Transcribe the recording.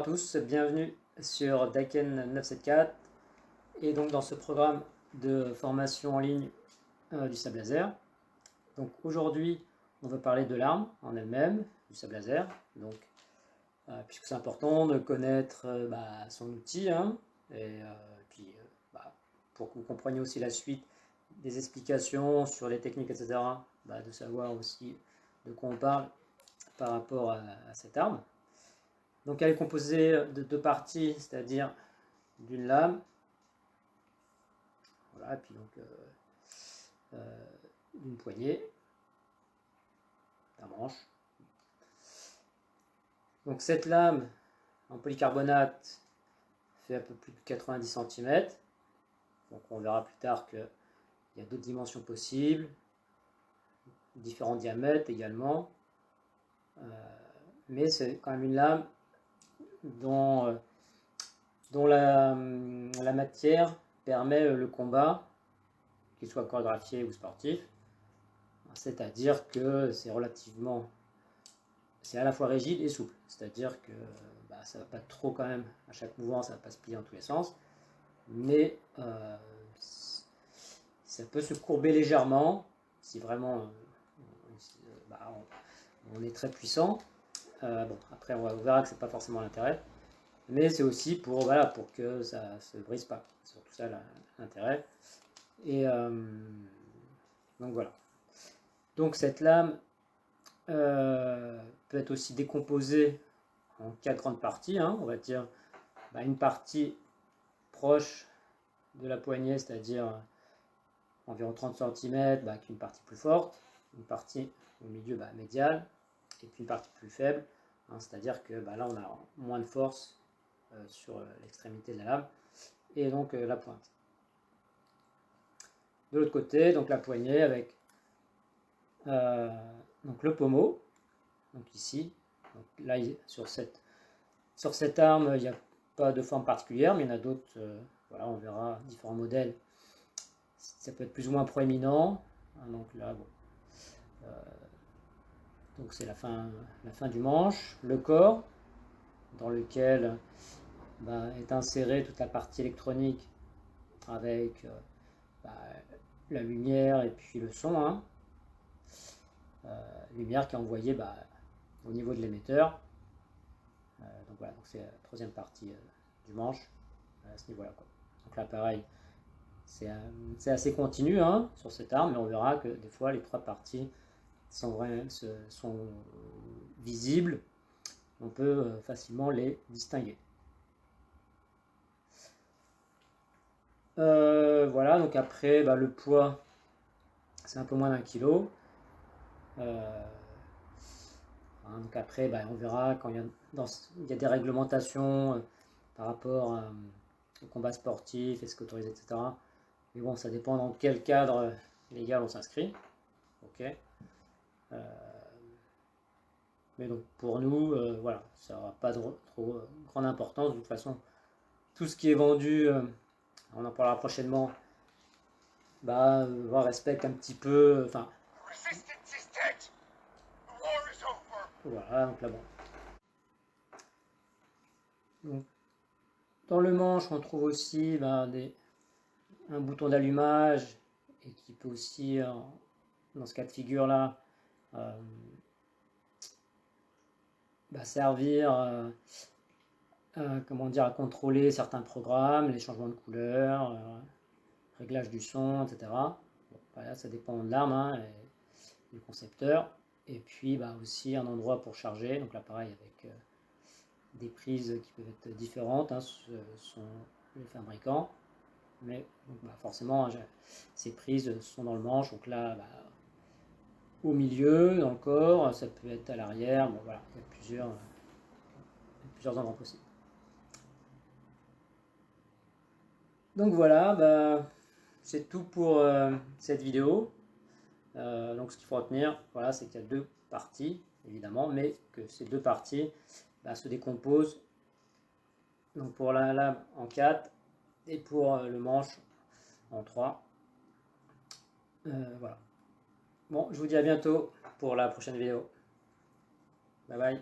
tous, bienvenue sur Daken 974 et donc dans ce programme de formation en ligne du sabre laser. Donc aujourd'hui on va parler de l'arme en elle-même, du sabre laser, donc, puisque c'est important de connaître son outil et puis pour que vous compreniez aussi la suite des explications sur les techniques, etc., de savoir aussi de quoi on parle par rapport à cette arme. Donc elle est composée de deux parties, c'est-à-dire d'une lame, voilà, et puis donc d'une poignée, d'un manche. Donc cette lame en polycarbonate fait un peu plus de 90 cm. Donc on verra plus tard qu'il y a d'autres dimensions possibles, différents diamètres également. Mais c'est quand même une lame dont la matière permet le combat, qu'il soit chorégraphié ou sportif. C'est-à-dire que c'est à la fois rigide et souple. C'est-à-dire que ça ne va pas trop quand même, à chaque mouvement, ça ne va pas se plier dans tous les sens. Mais ça peut se courber légèrement si vraiment on est très puissant. Après, on verra que ce n'est pas forcément l'intérêt. Mais c'est aussi pour que ça ne se brise pas. C'est surtout ça l'intérêt. Et donc voilà. Donc cette lame peut être aussi décomposée en 4 grandes parties. On va dire une partie proche de la poignée, c'est-à-dire environ 30 cm, avec une partie plus forte, une partie au milieu médiale, et puis une partie plus faible, c'est-à-dire que là on a moins de force sur l'extrémité de la lame, et donc la pointe. De l'autre côté, donc la poignée avec donc le pommeau, donc ici, donc là sur cette arme il n'y a pas de forme particulière, mais il y en a d'autres, voilà, on verra différents modèles, ça peut être plus ou moins proéminent, donc là bon, donc c'est la fin du manche, le corps dans lequel est insérée toute la partie électronique avec la lumière et puis le son, lumière qui est envoyée au niveau de l'émetteur. Donc voilà, donc c'est la troisième partie du manche à ce niveau-là. Donc là, pareil, c'est assez continu sur cette arme, mais on verra que des fois les trois parties sont visibles. On peut facilement les distinguer. Voilà, donc après, le poids, c'est un peu moins d'1 kg. Donc après, on verra quand il y a des réglementations par rapport au combat sportif, est-ce qu'autorisé, etc. Mais bon, ça dépend dans quel cadre légal on s'inscrit. Ok. Mais donc pour nous, voilà, ça n'aura pas trop grande importance. De toute façon, tout ce qui est vendu, on en parlera prochainement, respecte un petit peu. Voilà, donc là bon. Donc, dans le manche, on trouve aussi un bouton d'allumage et qui peut aussi, dans ce cas de figure là, servir à contrôler certains programmes, les changements de couleur, réglage du son, etc. Bon, ça dépend de l'arme et du concepteur. Et puis aussi un endroit pour charger, donc là pareil avec des prises qui peuvent être différentes, ce sont les fabricants, mais forcément ces prises sont dans le manche, donc là au milieu, dans le corps, ça peut être à l'arrière, bon voilà, il y a plusieurs endroits possibles. Donc voilà, c'est tout pour cette vidéo. Donc ce qu'il faut retenir, voilà, c'est qu'il y a deux parties, évidemment, mais que ces deux parties se décomposent donc pour la lame en 4 et pour le manche en 3. Voilà. Bon, je vous dis à bientôt pour la prochaine vidéo. Bye bye.